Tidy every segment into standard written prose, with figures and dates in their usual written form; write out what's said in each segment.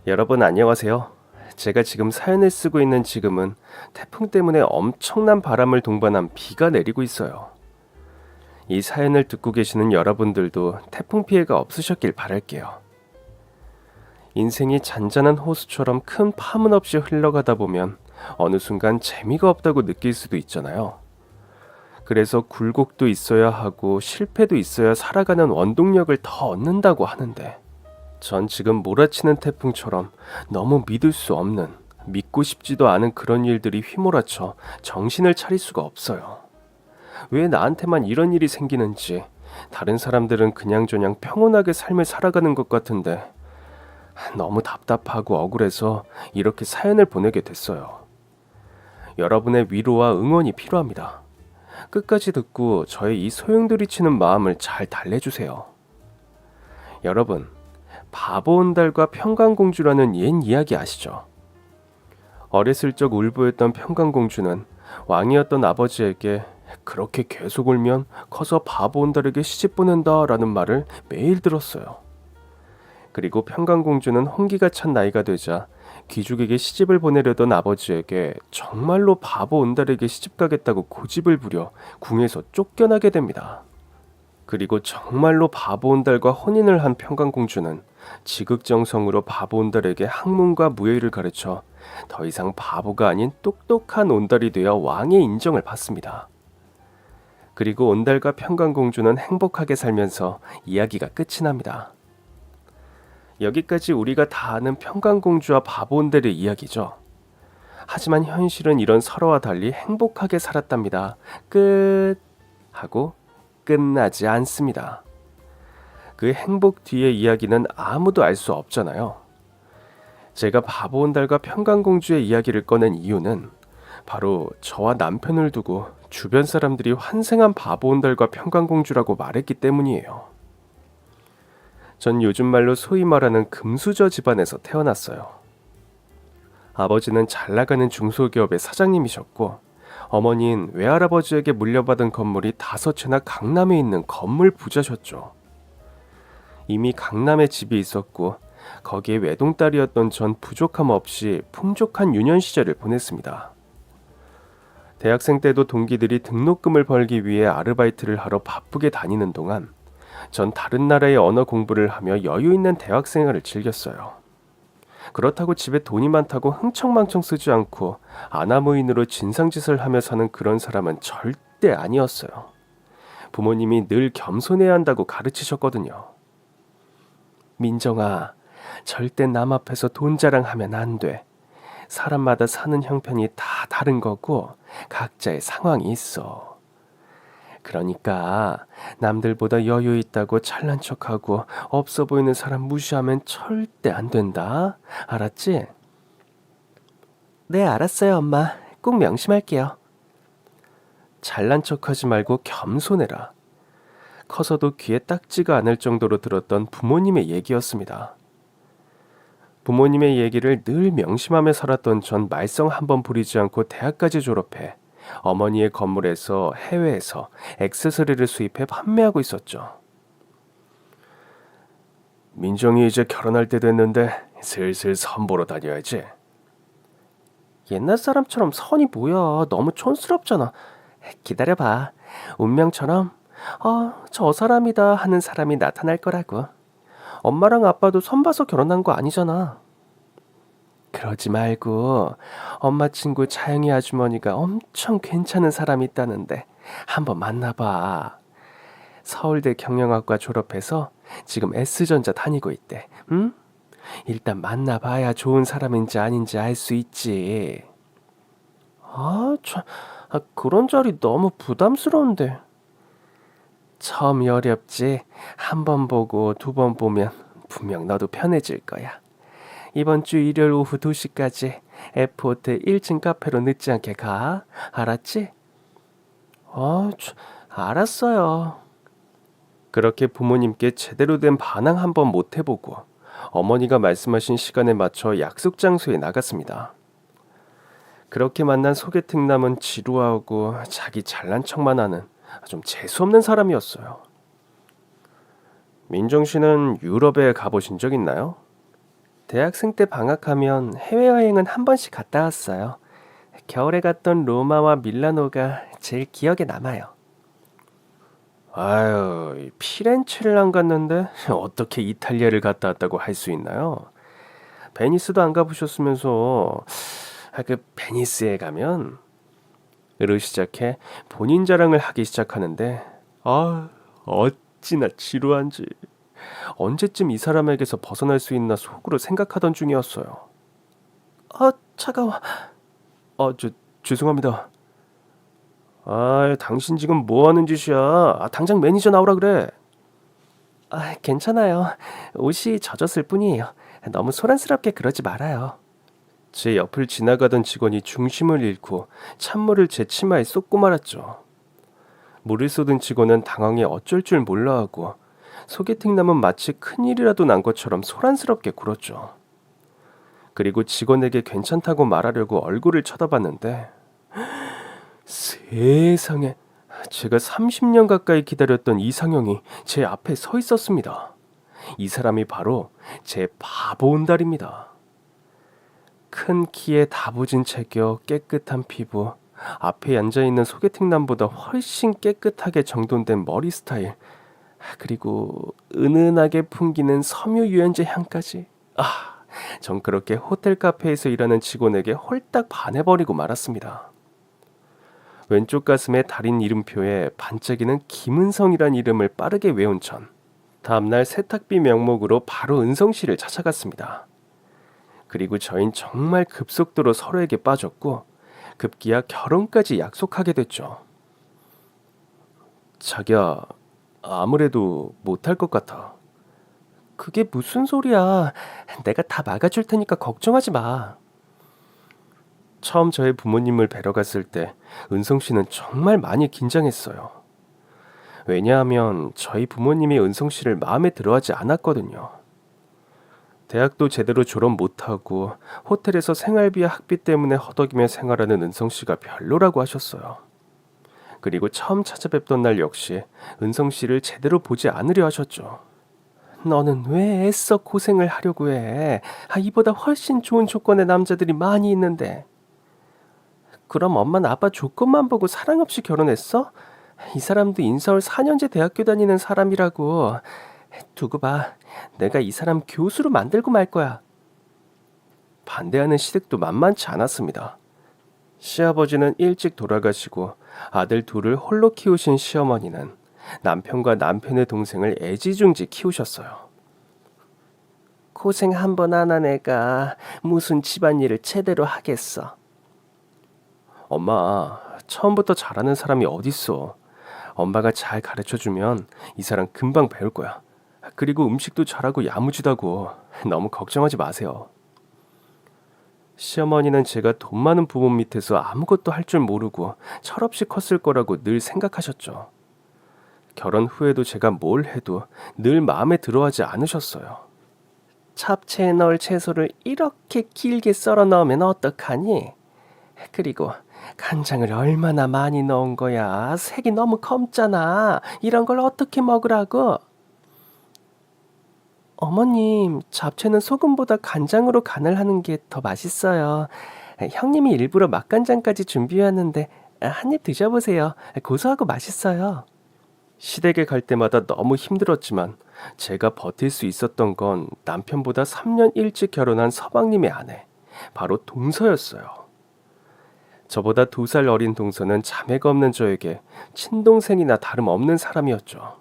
여러분 안녕하세요. 제가 지금 사연을 쓰고 있는 지금은 태풍 때문에 엄청난 바람을 동반한 비가 내리고 있어요. 이 사연을 듣고 계시는 여러분들도 태풍 피해가 없으셨길 바랄게요. 인생이 잔잔한 호수처럼 큰 파문 없이 흘러가다 보면 어느 순간 재미가 없다고 느낄 수도 있잖아요. 그래서 굴곡도 있어야 하고 실패도 있어야 살아가는 원동력을 더 얻는다고 하는데 전 지금 몰아치는 태풍처럼 너무 믿을 수 없는, 믿고 싶지도 않은 그런 일들이 휘몰아쳐 정신을 차릴 수가 없어요. 왜 나한테만 이런 일이 생기는지, 다른 사람들은 그냥저냥 평온하게 삶을 살아가는 것 같은데 너무 답답하고 억울해서 이렇게 사연을 보내게 됐어요. 여러분의 위로와 응원이 필요합니다. 끝까지 듣고 저의 이 소용돌이치는 마음을 잘 달래주세요. 여러분, 바보 온달과 평강공주라는 옛 이야기 아시죠? 어렸을 적 울보였던 평강공주는 왕이었던 아버지에게 그렇게 계속 울면 커서 바보 온달에게 시집 보낸다 라는 말을 매일 들었어요. 그리고 평강공주는 홍기가 찬 나이가 되자 귀족에게 시집을 보내려던 아버지에게 정말로 바보 온달에게 시집 가겠다고 고집을 부려 궁에서 쫓겨나게 됩니다. 그리고 정말로 바보 온달과 혼인을 한 평강공주는 지극정성으로 바보 온달에게 학문과 무예를 가르쳐 더 이상 바보가 아닌 똑똑한 온달이 되어 왕의 인정을 받습니다. 그리고 온달과 평강공주는 행복하게 살면서 이야기가 끝이 납니다. 여기까지 우리가 다 아는 평강공주와 바보 온달의 이야기죠. 하지만 현실은 이런 설화와 달리 행복하게 살았답니다. 끝! 하고 끝나지 않습니다. 그 행복 뒤의 이야기는 아무도 알 수 없잖아요. 제가 바보 온달과 평강공주의 이야기를 꺼낸 이유는 바로 저와 남편을 두고 주변 사람들이 환생한 바보 온달과 평강공주라고 말했기 때문이에요. 전 요즘 말로 소위 말하는 금수저 집안에서 태어났어요. 아버지는 잘 나가는 중소기업의 사장님이셨고 어머니는 외할아버지에게 물려받은 건물이 5채나 강남에 있는 건물 부자셨죠. 이미 강남에 집이 있었고 거기에 외동딸이었던 전 부족함 없이 풍족한 유년 시절을 보냈습니다. 대학생 때도 동기들이 등록금을 벌기 위해 아르바이트를 하러 바쁘게 다니는 동안 전 다른 나라의 언어 공부를 하며 여유 있는 대학 생활을 즐겼어요. 그렇다고 집에 돈이 많다고 흥청망청 쓰지 않고 아나무인으로 진상짓을 하며 사는 그런 사람은 절대 아니었어요. 부모님이 늘 겸손해야 한다고 가르치셨거든요. 민정아, 절대 남 앞에서 돈 자랑하면 안 돼. 사람마다 사는 형편이 다 다른 거고 각자의 상황이 있어. 그러니까 남들보다 여유 있다고 잘난 척하고 없어 보이는 사람 무시하면 절대 안 된다. 알았지? 네, 알았어요, 엄마. 꼭 명심할게요. 잘난 척하지 말고 겸손해라. 커서도 귀에 딱지가 않을 정도로 들었던 부모님의 얘기였습니다. 부모님의 얘기를 늘 명심하며 살았던 전 말썽 한번 부리지 않고 대학까지 졸업해 어머니의 건물에서 해외에서 액세서리를 수입해 판매하고 있었죠. 민정이 이제 결혼할 때 됐는데 슬슬 선 보러 다녀야지. 옛날 사람처럼 선이 뭐야. 너무 촌스럽잖아. 기다려봐. 운명처럼 저 사람이다 하는 사람이 나타날 거라고. 엄마랑 아빠도 선 봐서 결혼한 거 아니잖아. 그러지 말고 엄마 친구 차영이 아주머니가 엄청 괜찮은 사람이 있다는데 한번 만나봐. 서울대 경영학과 졸업해서 지금 S전자 다니고 있대. 응? 일단 만나봐야 좋은 사람인지 아닌지 알 수 있지. 그런 자리 너무 부담스러운데. 처음이 어렵지. 한 번 보고 2번 보면 분명 너도 편해질 거야. 이번 주 일요일 오후 2시까지 F호텔 1층 카페로 늦지 않게 가. 알았지? 알았어요. 그렇게 부모님께 제대로 된 반항 한번 못 해보고 어머니가 말씀하신 시간에 맞춰 약속 장소에 나갔습니다. 그렇게 만난 소개팅남은 지루하고 자기 잘난 척만 하는 좀 재수없는 사람이었어요. 민정 씨는 유럽에 가보신 적 있나요? 대학생 때 방학하면 해외여행은 한 번씩 갔다 왔어요. 겨울에 갔던 로마와 밀라노가 제일 기억에 남아요. 아유, 피렌체를 안 갔는데 어떻게 이탈리아를 갔다 왔다고 할 수 있나요? 베니스도 안 가보셨으면서 그 베니스에 가면 으로 시작해 본인 자랑을 하기 시작하는데 어찌나 지루한지 언제쯤 이 사람에게서 벗어날 수 있나 속으로 생각하던 중이었어요. 차가워. 죄송합니다. 당신 지금 뭐 하는 짓이야? 당장 매니저 나오라 그래. 괜찮아요. 옷이 젖었을 뿐이에요. 너무 소란스럽게 그러지 말아요. 제 옆을 지나가던 직원이 중심을 잃고 찬물을 제 치마에 쏟고 말았죠. 물을 쏟은 직원은 당황해 어쩔 줄 몰라 하고 소개팅남은 마치 큰일이라도 난 것처럼 소란스럽게 굴었죠. 그리고 직원에게 괜찮다고 말하려고 얼굴을 쳐다봤는데 세상에, 제가 30년 가까이 기다렸던 이상형이 제 앞에 서 있었습니다. 이 사람이 바로 제 바보 온달입니다. 큰 키에 다부진 체격, 깨끗한 피부, 앞에 앉아있는 소개팅남보다 훨씬 깨끗하게 정돈된 머리 스타일, 그리고 은은하게 풍기는 섬유 유연제 향까지. 전 그렇게 호텔 카페에서 일하는 직원에게 홀딱 반해버리고 말았습니다. 왼쪽 가슴에 달인 이름표에 반짝이는 김은성이란 이름을 빠르게 외운 전 다음날 세탁비 명목으로 바로 은성 씨를 찾아갔습니다. 그리고 저흰 정말 급속도로 서로에게 빠졌고 급기야 결혼까지 약속하게 됐죠. 자기야, 아무래도 못할 것 같아. 그게 무슨 소리야. 내가 다 막아줄 테니까 걱정하지 마. 처음 저의 부모님을 뵈러 갔을 때 은성 씨는 정말 많이 긴장했어요. 왜냐하면 저희 부모님이 은성 씨를 마음에 들어하지 않았거든요. 대학도 제대로 졸업 못하고 호텔에서 생활비와 학비 때문에 허덕이며 생활하는 은성 씨가 별로라고 하셨어요. 그리고 처음 찾아뵙던 날 역시 은성 씨를 제대로 보지 않으려 하셨죠. 너는 왜 애써 고생을 하려고 해? 이보다 훨씬 좋은 조건의 남자들이 많이 있는데. 그럼 엄마는 아빠 조건만 보고 사랑 없이 결혼했어? 이 사람도 인서울 4년제 대학교 다니는 사람이라고. 두고 봐. 내가 이 사람 교수로 만들고 말 거야. 반대하는 시댁도 만만치 않았습니다. 시아버지는 일찍 돌아가시고 아들 둘을 홀로 키우신 시어머니는 남편과 남편의 동생을 애지중지 키우셨어요. 고생 한 번 안 한 애가 무슨 집안일을 제대로 하겠어. 엄마, 처음부터 잘하는 사람이 어딨어. 엄마가 잘 가르쳐주면 이 사람 금방 배울 거야. 그리고 음식도 잘하고 야무지다고. 너무 걱정하지 마세요. 시어머니는 제가 돈 많은 부모 밑에서 아무것도 할 줄 모르고 철없이 컸을 거라고 늘 생각하셨죠. 결혼 후에도 제가 뭘 해도 늘 마음에 들어하지 않으셨어요. 잡채에 넣을 채소를 이렇게 길게 썰어 넣으면 어떡하니? 그리고 간장을 얼마나 많이 넣은 거야? 색이 너무 검잖아. 이런 걸 어떻게 먹으라고? 어머님, 잡채는 소금보다 간장으로 간을 하는 게 더 맛있어요. 형님이 일부러 맛간장까지 준비해왔는데 한 입 드셔보세요. 고소하고 맛있어요. 시댁에 갈 때마다 너무 힘들었지만 제가 버틸 수 있었던 건 남편보다 3년 일찍 결혼한 서방님의 아내, 바로 동서였어요. 저보다 2살 어린 동서는 자매가 없는 저에게 친동생이나 다름없는 사람이었죠.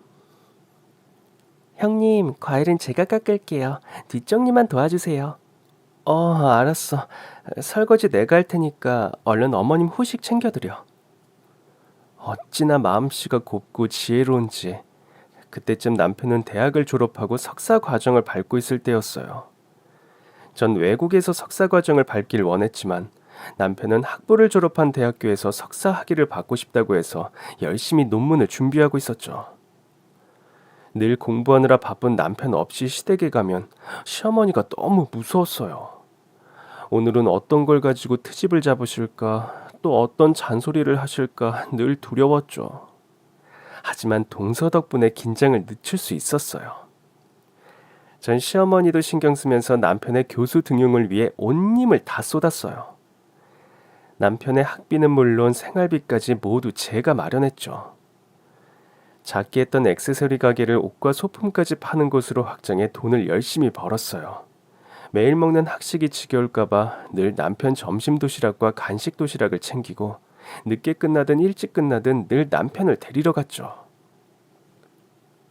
형님, 과일은 제가 깎을게요. 뒷정리만 도와주세요. 알았어. 설거지 내가 할 테니까 얼른 어머님 후식 챙겨드려. 어찌나 마음씨가 곱고 지혜로운지 그때쯤 남편은 대학을 졸업하고 석사 과정을 밟고 있을 때였어요. 전 외국에서 석사 과정을 밟길 원했지만 남편은 학부를 졸업한 대학교에서 석사 학위를 받고 싶다고 해서 열심히 논문을 준비하고 있었죠. 늘 공부하느라 바쁜 남편 없이 시댁에 가면 시어머니가 너무 무서웠어요. 오늘은 어떤 걸 가지고 트집을 잡으실까, 또 어떤 잔소리를 하실까 늘 두려웠죠. 하지만 동서 덕분에 긴장을 늦출 수 있었어요. 전 시어머니도 신경 쓰면서 남편의 교수 등용을 위해 온 힘을 다 쏟았어요. 남편의 학비는 물론 생활비까지 모두 제가 마련했죠. 작게 했던 액세서리 가게를 옷과 소품까지 파는 곳으로 확장해 돈을 열심히 벌었어요. 매일 먹는 학식이 지겨울까봐 늘 남편 점심 도시락과 간식 도시락을 챙기고 늦게 끝나든 일찍 끝나든 늘 남편을 데리러 갔죠.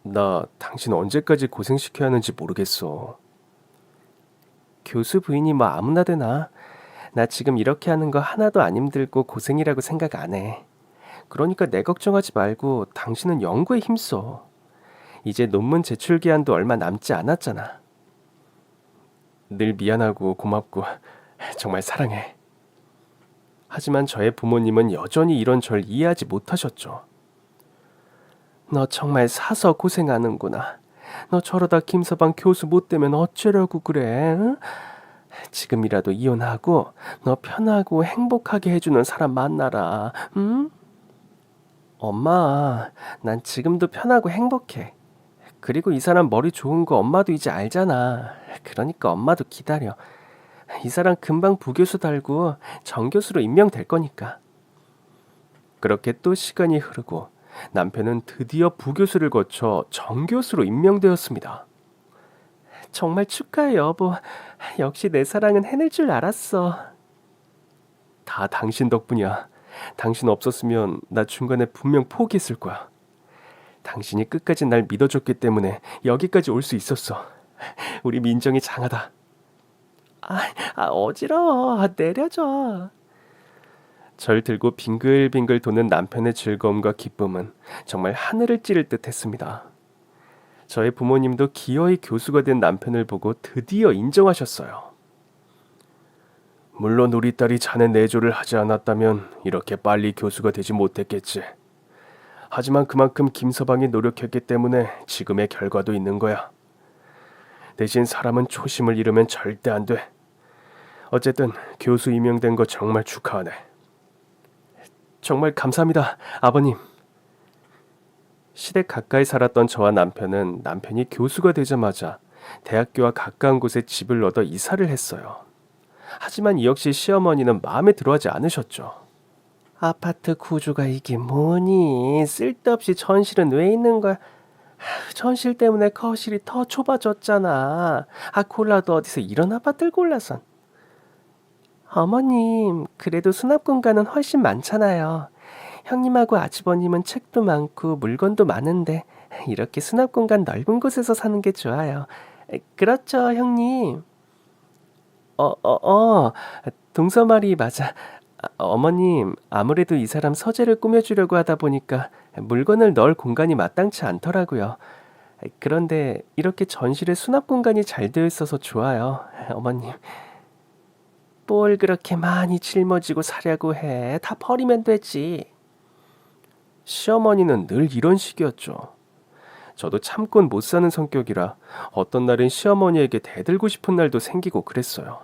나 당신 언제까지 고생시켜야 하는지 모르겠어. 교수 부인이 뭐 아무나 되나? 나 지금 이렇게 하는 거 하나도 안 힘들고 고생이라고 생각 안 해. 그러니까 내 걱정하지 말고 당신은 연구에 힘써. 이제 논문 제출 기한도 얼마 남지 않았잖아. 늘 미안하고 고맙고 정말 사랑해. 하지만 저의 부모님은 여전히 이런 절 이해하지 못하셨죠. 너 정말 사서 고생하는구나. 너 저러다 김서방 교수 못 되면 어쩌려고 그래? 응? 지금이라도 이혼하고 너 편하고 행복하게 해주는 사람 만나라. 응? 엄마, 난 지금도 편하고 행복해. 그리고 이 사람 머리 좋은 거 엄마도 이제 알잖아. 그러니까 엄마도 기다려. 이 사람 금방 부교수 달고 정교수로 임명될 거니까. 그렇게 또 시간이 흐르고 남편은 드디어 부교수를 거쳐 정교수로 임명되었습니다. 정말 축하해 여보. 역시 내 사랑은 해낼 줄 알았어. 다 당신 덕분이야. 당신 없었으면 나 중간에 분명 포기했을 거야. 당신이 끝까지 날 믿어줬기 때문에 여기까지 올 수 있었어. 우리 민정이 장하다. 어지러워. 내려줘. 절 들고 빙글빙글 도는 남편의 즐거움과 기쁨은 정말 하늘을 찌를 듯 했습니다. 저의 부모님도 기어이 교수가 된 남편을 보고 드디어 인정하셨어요. 물론 우리 딸이 자네 내조를 하지 않았다면 이렇게 빨리 교수가 되지 못했겠지. 하지만 그만큼 김서방이 노력했기 때문에 지금의 결과도 있는 거야. 대신 사람은 초심을 잃으면 절대 안 돼. 어쨌든 교수 임명된 거 정말 축하하네. 정말 감사합니다, 아버님. 시댁 가까이 살았던 저와 남편은 남편이 교수가 되자마자 대학교와 가까운 곳에 집을 얻어 이사를 했어요. 하지만 이 역시 시어머니는 마음에 들어하지 않으셨죠. 아파트 구조가 이게 뭐니? 쓸데없이 전실은 왜 있는 거야? 전실 때문에 거실이 더 좁아졌잖아. 콜라도 어디서 이런 아파트를 골라선. 어머님, 그래도 수납 공간은 훨씬 많잖아요. 형님하고 아주버님은 책도 많고 물건도 많은데 이렇게 수납 공간 넓은 곳에서 사는 게 좋아요. 그렇죠, 형님. 동서 말이 맞아. 어머님, 아무래도 이 사람 서재를 꾸며주려고 하다 보니까 물건을 넣을 공간이 마땅치 않더라고요. 그런데 이렇게 전실에 수납 공간이 잘 되어 있어서 좋아요, 어머님. 뭘 그렇게 많이 짊어지고 사려고 해. 다 버리면 되지. 시어머니는 늘 이런 식이었죠. 저도 참곤 못 사는 성격이라 어떤 날은 시어머니에게 대들고 싶은 날도 생기고 그랬어요.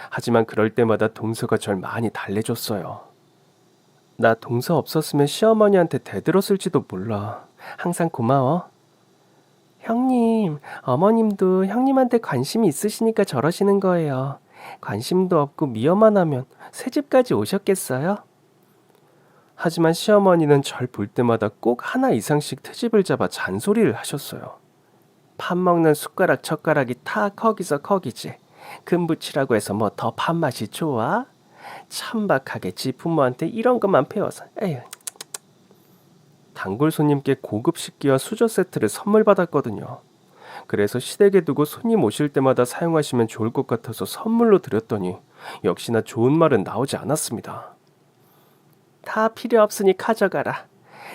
하지만 그럴 때마다 동서가 절 많이 달래줬어요. 나 동서 없었으면 시어머니한테 대들었을지도 몰라. 항상 고마워. 형님, 어머님도 형님한테 관심이 있으시니까 저러시는 거예요. 관심도 없고 미워만 하면 새집까지 오셨겠어요? 하지만 시어머니는 절 볼 때마다 꼭 하나 이상씩 트집을 잡아 잔소리를 하셨어요. 밥 먹는 숟가락 젓가락이 다 거기서 거기지. 금 붙이라고 해서 뭐 더 밥맛이 좋아? 천박하게 지 부모한테 이런 것만 배워서. 에휴. 단골 손님께 고급 식기와 수저 세트를 선물 받았거든요. 그래서 시댁에 두고 손님 오실 때마다 사용하시면 좋을 것 같아서 선물로 드렸더니 역시나 좋은 말은 나오지 않았습니다. 다 필요 없으니 가져가라.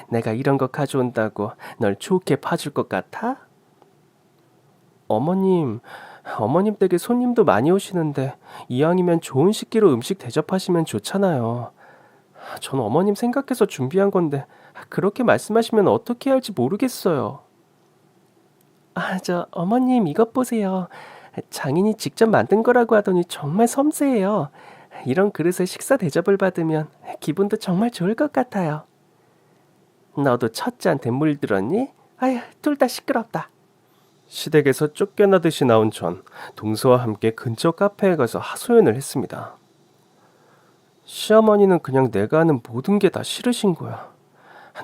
내가 이런 거 가져온다고 널 좋게 봐줄 것 같아? 어머님 댁에 손님도 많이 오시는데 이왕이면 좋은 식기로 음식 대접하시면 좋잖아요. 전 어머님 생각해서 준비한 건데 그렇게 말씀하시면 어떻게 해야 할지 모르겠어요. 어머님 이것 보세요. 장인이 직접 만든 거라고 하더니 정말 섬세해요. 이런 그릇에 식사 대접을 받으면 기분도 정말 좋을 것 같아요. 너도 첫째한테 물들었니? 아휴, 둘 다 시끄럽다. 시댁에서 쫓겨나듯이 나온 전 동서와 함께 근처 카페에 가서 하소연을 했습니다. 시어머니는 그냥 내가 하는 모든 게 다 싫으신 거야.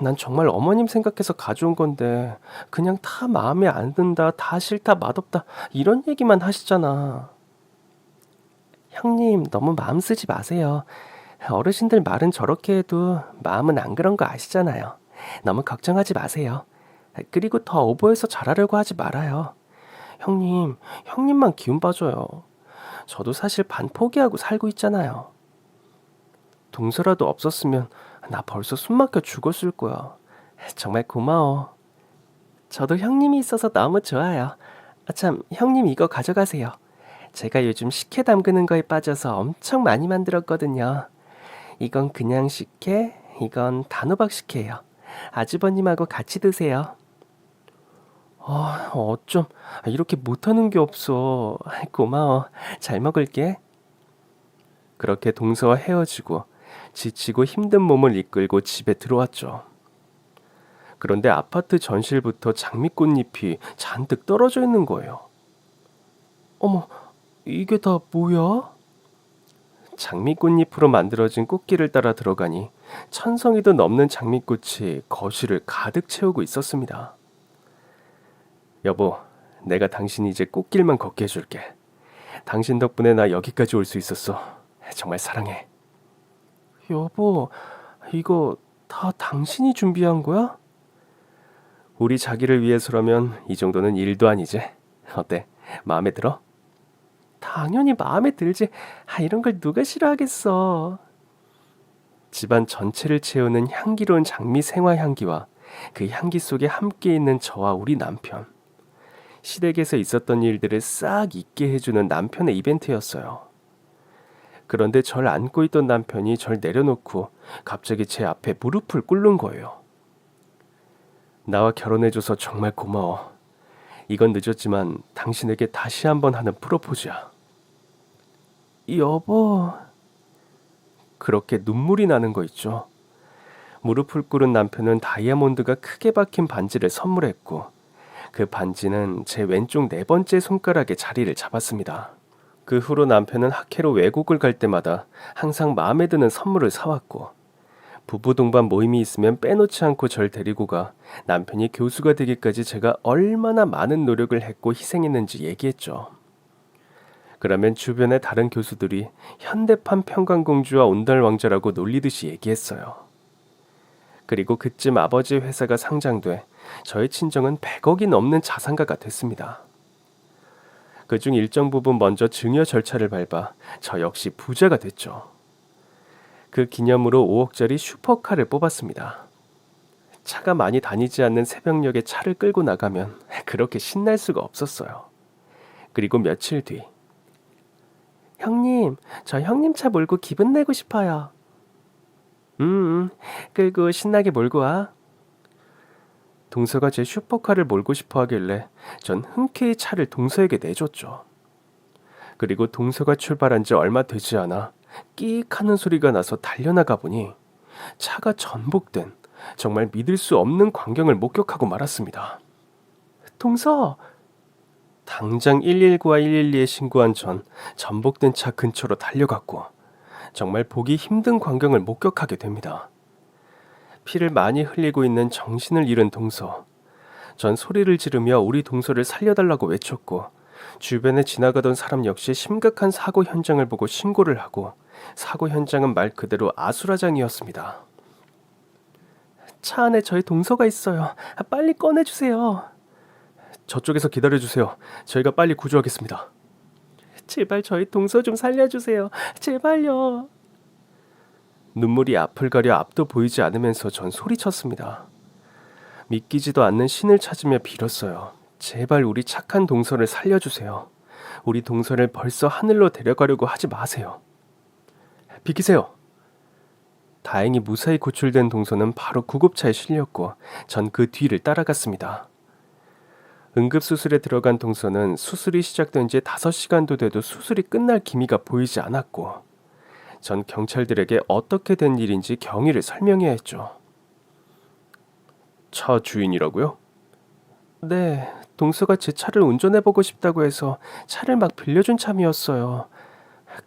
난 정말 어머님 생각해서 가져온 건데 그냥 다 마음에 안 든다, 다 싫다, 맛없다 이런 얘기만 하시잖아. 형님, 너무 마음 쓰지 마세요. 어르신들 말은 저렇게 해도 마음은 안 그런 거 아시잖아요. 너무 걱정하지 마세요. 그리고 더 오버해서 잘하려고 하지 말아요. 형님만 기운 빠져요. 저도 사실 반 포기하고 살고 있잖아요. 동서라도 없었으면 나 벌써 숨 막혀 죽었을 거야. 정말 고마워. 저도 형님이 있어서 너무 좋아요. 참, 형님 이거 가져가세요. 제가 요즘 식혜 담그는 거에 빠져서 엄청 많이 만들었거든요. 이건 그냥 식혜, 이건 단호박 식혜예요. 아주버님하고 같이 드세요. 어쩜 이렇게 못하는 게 없어. 고마워. 잘 먹을게. 그렇게 동서와 헤어지고 지치고 힘든 몸을 이끌고 집에 들어왔죠. 그런데 아파트 전실부터 장미꽃잎이 잔뜩 떨어져 있는 거예요. 어머, 이게 다 뭐야? 장미꽃잎으로 만들어진 꽃길을 따라 들어가니 천성이도 넘는 장미꽃이 거실을 가득 채우고 있었습니다. 여보, 내가 당신이 이제 꽃길만 걷게 해줄게. 당신 덕분에 나 여기까지 올 수 있었어. 정말 사랑해. 여보, 이거 다 당신이 준비한 거야? 우리 자기를 위해서라면 이 정도는 일도 아니지. 어때? 마음에 들어? 당연히 마음에 들지. 이런 걸 누가 싫어하겠어. 집안 전체를 채우는 향기로운 장미 생화 향기와 그 향기 속에 함께 있는 저와 우리 남편. 시댁에서 있었던 일들을 싹 잊게 해주는 남편의 이벤트였어요. 그런데 절 안고 있던 남편이 절 내려놓고 갑자기 제 앞에 무릎을 꿇는 거예요. 나와 결혼해줘서 정말 고마워. 이건 늦었지만 당신에게 다시 한번 하는 프로포즈야. 여보. 그렇게 눈물이 나는 거 있죠. 무릎을 꿇은 남편은 다이아몬드가 크게 박힌 반지를 선물했고 그 반지는 제 왼쪽 네 번째 손가락에 자리를 잡았습니다. 그 후로 남편은 학회로 외국을 갈 때마다 항상 마음에 드는 선물을 사왔고 부부 동반 모임이 있으면 빼놓지 않고 절 데리고 가 남편이 교수가 되기까지 제가 얼마나 많은 노력을 했고 희생했는지 얘기했죠. 그러면 주변의 다른 교수들이 현대판 평강공주와 온달왕자라고 놀리듯이 얘기했어요. 그리고 그쯤 아버지 회사가 상장돼 저의 친정은 100억이 넘는 자산가가 됐습니다. 그중 일정 부분 먼저 증여 절차를 밟아 저 역시 부자가 됐죠. 그 기념으로 5억짜리 슈퍼카를 뽑았습니다. 차가 많이 다니지 않는 새벽녘에 차를 끌고 나가면 그렇게 신날 수가 없었어요. 그리고 며칠 뒤 형님, 저 형님 차 몰고 기분 내고 싶어요. 끌고 신나게 몰고 와. 동서가 제 슈퍼카를 몰고 싶어 하길래 전 흔쾌히 차를 동서에게 내줬죠. 그리고 동서가 출발한 지 얼마 되지 않아 끼익 하는 소리가 나서 달려나가 보니 차가 전복된 정말 믿을 수 없는 광경을 목격하고 말았습니다. 동서! 당장 119와 112에 신고한 전 전복된 차 근처로 달려갔고 정말 보기 힘든 광경을 목격하게 됩니다. 피를 많이 흘리고 있는 정신을 잃은 동서. 전 소리를 지르며 우리 동서를 살려달라고 외쳤고 주변에 지나가던 사람 역시 심각한 사고 현장을 보고 신고를 하고 사고 현장은 말 그대로 아수라장이었습니다. 차 안에 저희 동서가 있어요. 빨리 꺼내주세요. 저쪽에서 기다려주세요. 저희가 빨리 구조하겠습니다. 제발 저희 동서 좀 살려주세요. 제발요. 눈물이 앞을 가려 앞도 보이지 않으면서 전 소리쳤습니다. 믿기지도 않는 신을 찾으며 빌었어요. 제발 우리 착한 동서를 살려주세요. 우리 동서를 벌써 하늘로 데려가려고 하지 마세요. 비키세요. 다행히 무사히 구출된 동서는 바로 구급차에 실렸고 전 그 뒤를 따라갔습니다. 응급수술에 들어간 동서는 수술이 시작된 지 5시간도 돼도 수술이 끝날 기미가 보이지 않았고 전 경찰들에게 어떻게 된 일인지 경위를 설명해야 했죠. 차 주인이라고요? 네, 동서가 제 차를 운전해보고 싶다고 해서 차를 막 빌려준 참이었어요.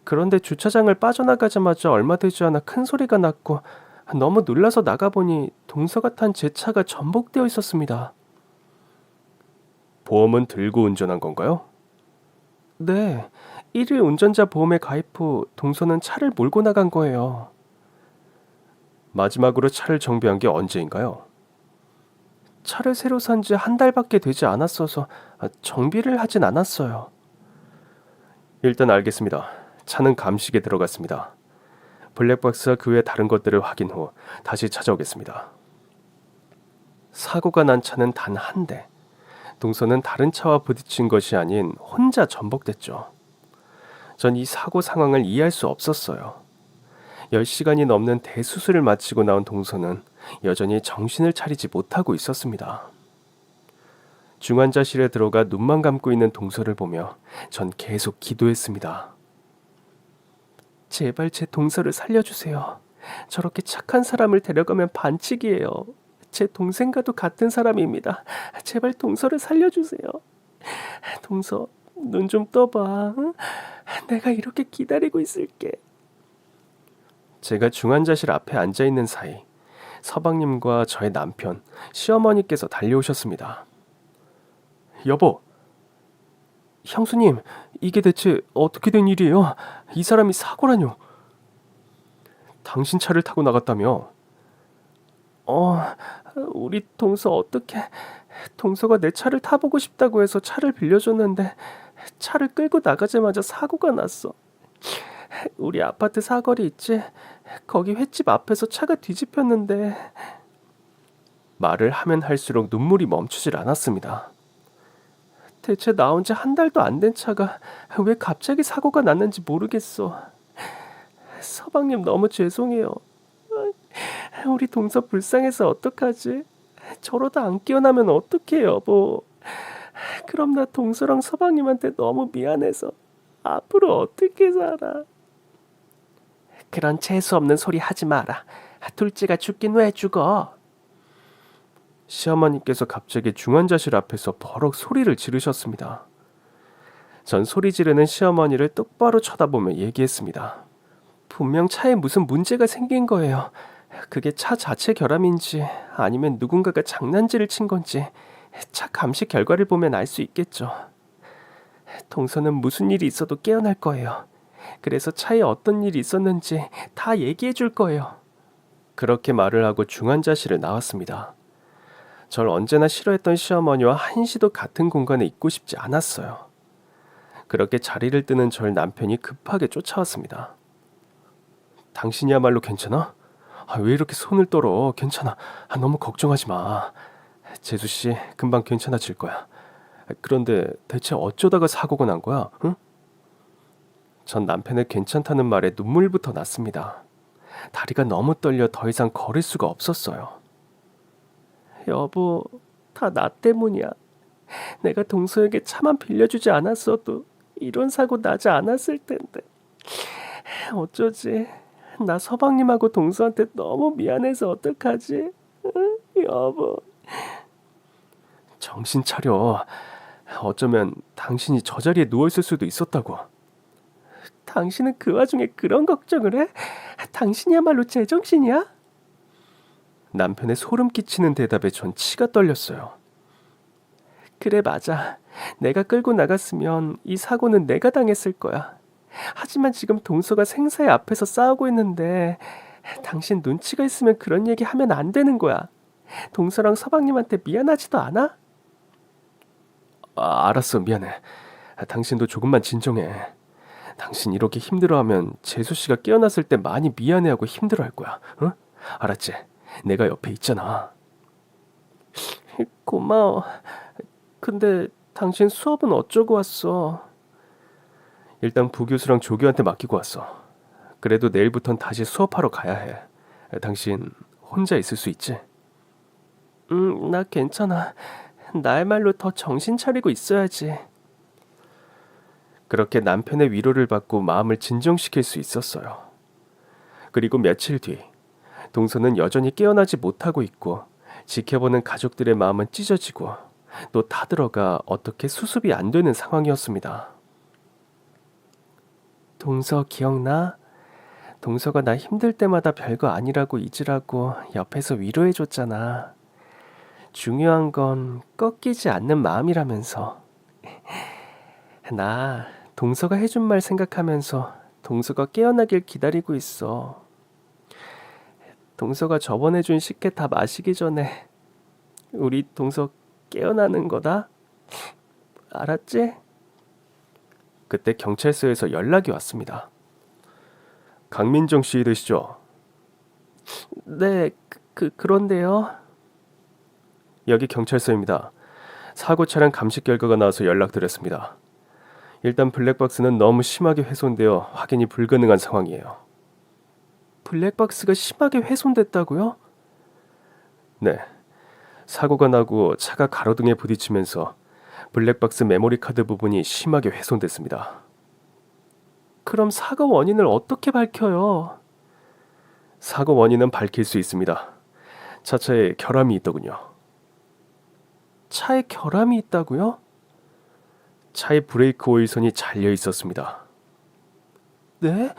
그런데 주차장을 빠져나가자마자 얼마 되지 않아 큰 소리가 났고 너무 놀라서 나가보니 동서가 탄 제 차가 전복되어 있었습니다. 보험은 들고 운전한 건가요? 네, 1일 운전자 보험에 가입 후 동서는 차를 몰고 나간 거예요. 마지막으로 차를 정비한 게 언제인가요? 차를 새로 산 지 한 달밖에 되지 않았어서 정비를 하진 않았어요. 일단 알겠습니다. 차는 감식에 들어갔습니다. 블랙박스와 그 외 다른 것들을 확인 후 다시 찾아오겠습니다. 사고가 난 차는 단 한 대. 동서는 다른 차와 부딪힌 것이 아닌 혼자 전복됐죠. 전 이 사고 상황을 이해할 수 없었어요. 10시간이 넘는 대수술을 마치고 나온 동서는 여전히 정신을 차리지 못하고 있었습니다. 중환자실에 들어가 눈만 감고 있는 동서를 보며 전 계속 기도했습니다. 제발 제 동서를 살려주세요. 저렇게 착한 사람을 데려가면 반칙이에요. 제 동생과도 같은 사람입니다. 제발 동서를 살려주세요. 동서, 눈 좀 떠봐. 응? 내가 이렇게 기다리고 있을게. 제가 중환자실 앞에 앉아있는 사이 서방님과 저의 남편, 시어머니께서 달려오셨습니다. 여보, 형수님, 이게 대체 어떻게 된 일이에요? 이 사람이 사고라뇨. 당신 차를 타고 나갔다며? 우리 동서 어떻게... 동서가 내 차를 타보고 싶다고 해서 차를 빌려줬는데 차를 끌고 나가자마자 사고가 났어. 우리 아파트 사거리 있지? 거기 횟집 앞에서 차가 뒤집혔는데... 말을 하면 할수록 눈물이 멈추질 않았습니다. 대체 나온 지 한 달도 안 된 차가 왜 갑자기 사고가 났는지 모르겠어. 서방님 너무 죄송해요. 우리 동서 불쌍해서 어떡하지? 저러다 안 깨어나면 어떡해 여보. 그럼 나 동서랑 서방님한테 너무 미안해서 앞으로 어떻게 살아? 그런 재수없는 소리 하지 마라. 둘째가 죽긴 왜 죽어? 시어머니께서 갑자기 중환자실 앞에서 버럭 소리를 지르셨습니다. 전 소리 지르는 시어머니를 똑바로 쳐다보며 얘기했습니다. 분명 차에 무슨 문제가 생긴 거예요. 그게 차 자체 결함인지 아니면 누군가가 장난질을 친 건지 차 감식 결과를 보면 알 수 있겠죠. 동서는 무슨 일이 있어도 깨어날 거예요. 그래서 차에 어떤 일이 있었는지 다 얘기해 줄 거예요. 그렇게 말을 하고 중환자실을 나왔습니다. 절 언제나 싫어했던 시어머니와 한시도 같은 공간에 있고 싶지 않았어요. 그렇게 자리를 뜨는 절 남편이 급하게 쫓아왔습니다. 당신이야말로 괜찮아? 왜 이렇게 손을 떨어? 괜찮아. 너무 걱정하지 마. 재수씨 금방 괜찮아질 거야. 그런데 대체 어쩌다가 사고가 난 거야? 응? 전 남편의 괜찮다는 말에 눈물부터 났습니다. 다리가 너무 떨려 더 이상 걸을 수가 없었어요. 여보, 다 나 때문이야. 내가 동서에게 차만 빌려주지 않았어도 이런 사고 나지 않았을 텐데. 어쩌지? 나 서방님하고 동서한테 너무 미안해서 어떡하지? 응? 여보. 정신 차려. 어쩌면 당신이 저 자리에 누워있을 수도 있었다고. 당신은 그 와중에 그런 걱정을 해? 당신이야말로 제정신이야? 남편의 소름 끼치는 대답에 전 치가 떨렸어요. 그래 맞아. 내가 끌고 나갔으면 이 사고는 내가 당했을 거야. 하지만 지금 동서가 생사의 앞에서 싸우고 있는데 당신 눈치가 있으면 그런 얘기 하면 안 되는 거야. 동서랑 서방님한테 미안하지도 않아? 알았어 미안해. 당신도 조금만 진정해. 당신 이렇게 힘들어하면 재수씨가 깨어났을 때 많이 미안해하고 힘들어할 거야. 응? 알았지? 내가 옆에 있잖아. 고마워. 근데 당신 수업은 어쩌고 왔어? 일단 부교수랑 조교한테 맡기고 왔어. 그래도 내일부턴 다시 수업하러 가야 해. 당신 혼자 있을 수 있지? 나 괜찮아. 나야말로 더 정신 차리고 있어야지. 그렇게 남편의 위로를 받고 마음을 진정시킬 수 있었어요. 그리고 며칠 뒤 동서는 여전히 깨어나지 못하고 있고 지켜보는 가족들의 마음은 찢어지고 또 타들어가 어떻게 수습이 안 되는 상황이었습니다. 동서 기억나? 동서가 나 힘들 때마다 별거 아니라고 잊으라고 옆에서 위로해줬잖아. 중요한 건 꺾이지 않는 마음이라면서. 나 동서가 해준 말 생각하면서 동서가 깨어나길 기다리고 있어. 동서가 저번에 준 식혜 다 마시기 전에 우리 동서 깨어나는 거다? 알았지? 그때 경찰서에서 연락이 왔습니다. 강민정 씨 되시죠? 네, 그런데요. 여기 경찰서입니다. 사고 차량 감식 결과가 나와서 연락드렸습니다. 일단 블랙박스는 너무 심하게 훼손되어 확인이 불가능한 상황이에요. 블랙박스가 심하게 훼손됐다고요? 네. 사고가 나고 차가 가로등에 부딪히면서 블랙박스 메모리 카드 부분이 심하게 훼손됐습니다. 그럼 사고 원인을 어떻게 밝혀요? 사고 원인은 밝힐 수 있습니다. 차체에 결함이 있더군요. 차에 결함이 있다고요? 차에 브레이크 오일선이 잘려 있었습니다. 네?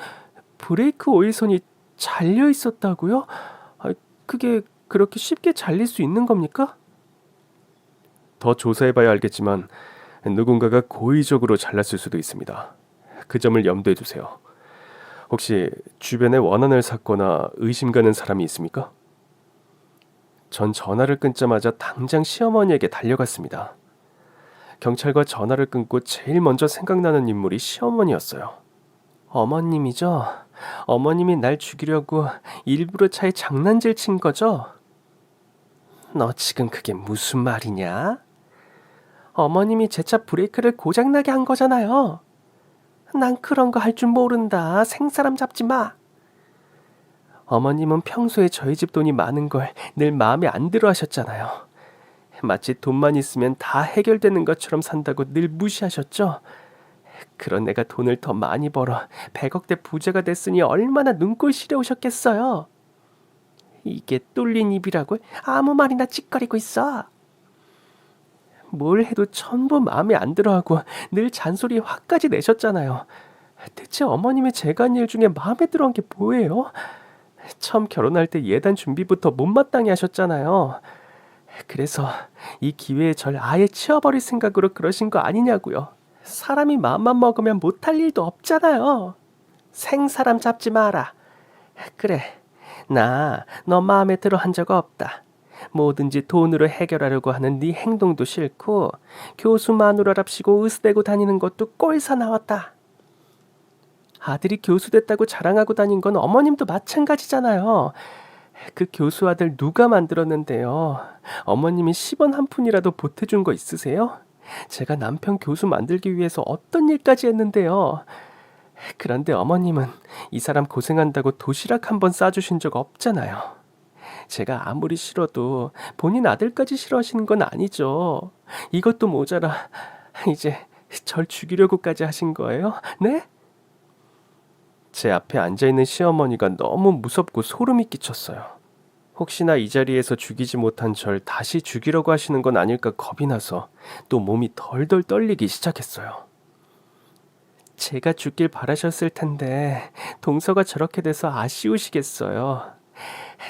브레이크 오일선이 잘려 있었다고요? 그게 그렇게 쉽게 잘릴 수 있는 겁니까? 더 조사해봐야 알겠지만 누군가가 고의적으로 잘랐을 수도 있습니다. 그 점을 염두에 두세요. 혹시 주변에 원한을 샀거나 의심 가는 사람이 있습니까? 전 전화를 끊자마자 당장 시어머니에게 달려갔습니다. 경찰과 전화를 끊고 제일 먼저 생각나는 인물이 시어머니였어요. 어머님이죠? 어머님이 날 죽이려고 일부러 차에 장난질 친 거죠? 너 지금 그게 무슨 말이냐? 어머님이 제 차 브레이크를 고장나게 한 거잖아요. 난 그런 거 할 줄 모른다. 생사람 잡지 마. 어머님은 평소에 저희 집 돈이 많은 걸 늘 마음에 안 들어 하셨잖아요. 마치 돈만 있으면 다 해결되는 것처럼 산다고 늘 무시하셨죠. 그런 내가 돈을 더 많이 벌어 100억대 부자가 됐으니 얼마나 눈꼴 시려우셨겠어요. 이게 뚫린 입이라고 아무 말이나 찌꺼리고 있어. 뭘 해도 전부 마음에 안 들어하고 늘 잔소리 화까지 내셨잖아요. 대체 어머님이 제가 한 일 중에 마음에 들어한 게 뭐예요? 처음 결혼할 때 예단 준비부터 못마땅해 하셨잖아요. 그래서 이 기회에 절 아예 치워버릴 생각으로 그러신 거 아니냐고요. 사람이 마음만 먹으면 못할 일도 없잖아요. 생사람 잡지 마라. 그래, 나 너 마음에 들어 한 적 없다. 뭐든지 돈으로 해결하려고 하는 네 행동도 싫고 교수 마누라랍시고 으스대고 다니는 것도 꼴사 나왔다. 아들이 교수 됐다고 자랑하고 다닌 건 어머님도 마찬가지잖아요. 그 교수 아들 누가 만들었는데요. 어머님이 10원 한 푼이라도 보태준 거 있으세요? 제가 남편 교수 만들기 위해서 어떤 일까지 했는데요. 그런데 어머님은 이 사람 고생한다고 도시락 한 번 싸주신 적 없잖아요. 제가 아무리 싫어도 본인 아들까지 싫어하시는 건 아니죠. 이것도 모자라 이제 절 죽이려고까지 하신 거예요? 네? 제 앞에 앉아있는 시어머니가 너무 무섭고 소름이 끼쳤어요. 혹시나 이 자리에서 죽이지 못한 절 다시 죽이려고 하시는 건 아닐까 겁이 나서 또 몸이 덜덜 떨리기 시작했어요. 제가 죽길 바라셨을 텐데 동서가 저렇게 돼서 아쉬우시겠어요.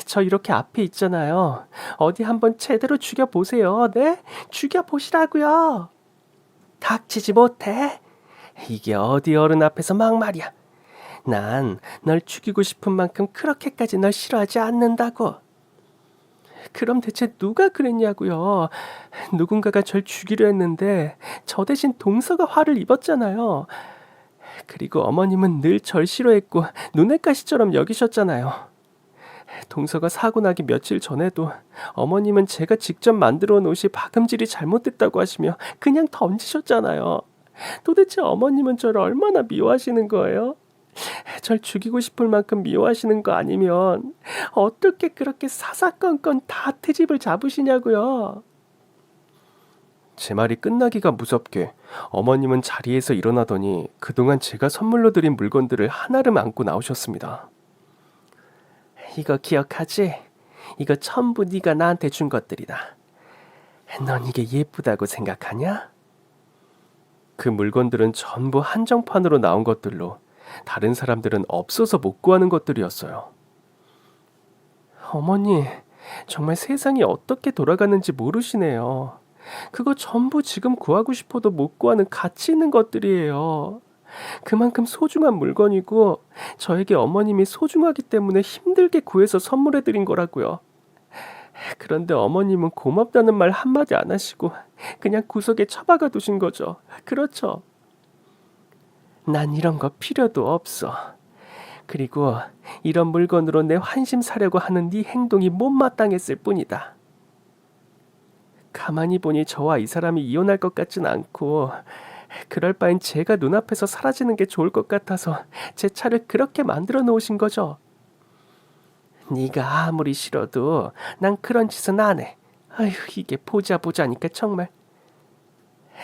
저 이렇게 앞에 있잖아요. 어디 한번 제대로 죽여보세요. 네? 죽여보시라고요. 닥치지 못해? 이게 어디 어른 앞에서 막말이야. 난 널 죽이고 싶은 만큼 그렇게까지 널 싫어하지 않는다고. 그럼 대체 누가 그랬냐고요. 누군가가 절 죽이려 했는데 저 대신 동서가 화를 입었잖아요. 그리고 어머님은 늘 절 싫어했고 눈엣 가시처럼 여기셨잖아요. 동서가 사고 나기 며칠 전에도 어머님은 제가 직접 만들어 놓은 옷이 박음질이 잘못됐다고 하시며 그냥 던지셨잖아요. 도대체 어머님은 저를 얼마나 미워하시는 거예요? 절 죽이고 싶을 만큼 미워하시는 거 아니면 어떻게 그렇게 사사건건 다 트집을 잡으시냐고요. 제 말이 끝나기가 무섭게 어머님은 자리에서 일어나더니 그동안 제가 선물로 드린 물건들을 하나름 안고 나오셨습니다. 이거 기억하지? 이거 전부 네가 나한테 준 것들이다. 넌 이게 예쁘다고 생각하냐? 그 물건들은 전부 한정판으로 나온 것들로 다른 사람들은 없어서 못 구하는 것들이었어요. 어머니, 정말 세상이 어떻게 돌아가는지 모르시네요. 그거 전부 지금 구하고 싶어도 못 구하는 가치 있는 것들이에요. 그만큼 소중한 물건이고 저에게 어머님이 소중하기 때문에 힘들게 구해서 선물해 드린 거라고요. 그런데 어머님은 고맙다는 말 한마디 안 하시고 그냥 구석에 처박아 두신 거죠. 그렇죠? 난 이런 거 필요도 없어. 그리고 이런 물건으로 내 환심 사려고 하는 네 행동이 못마땅했을 뿐이다. 가만히 보니 저와 이 사람이 이혼할 것 같진 않고 그럴 바엔 제가 눈앞에서 사라지는 게 좋을 것 같아서 제 차를 그렇게 만들어 놓으신 거죠. 네가 아무리 싫어도 난 그런 짓은 안 해. 아휴, 이게 보자 보자니까 정말.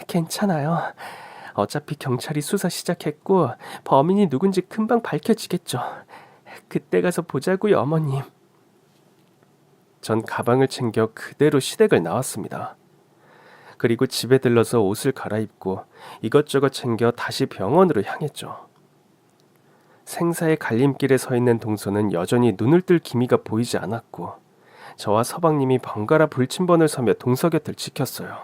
괜찮아요. 어차피 경찰이 수사 시작했고 범인이 누군지 금방 밝혀지겠죠. 그때 가서 보자고요, 어머님. 전 가방을 챙겨 그대로 시댁을 나왔습니다. 그리고 집에 들러서 옷을 갈아입고 이것저것 챙겨 다시 병원으로 향했죠. 생사의 갈림길에 서 있는 동서는 여전히 눈을 뜰 기미가 보이지 않았고 저와 서방님이 번갈아 불침번을 서며 동서 곁을 지켰어요.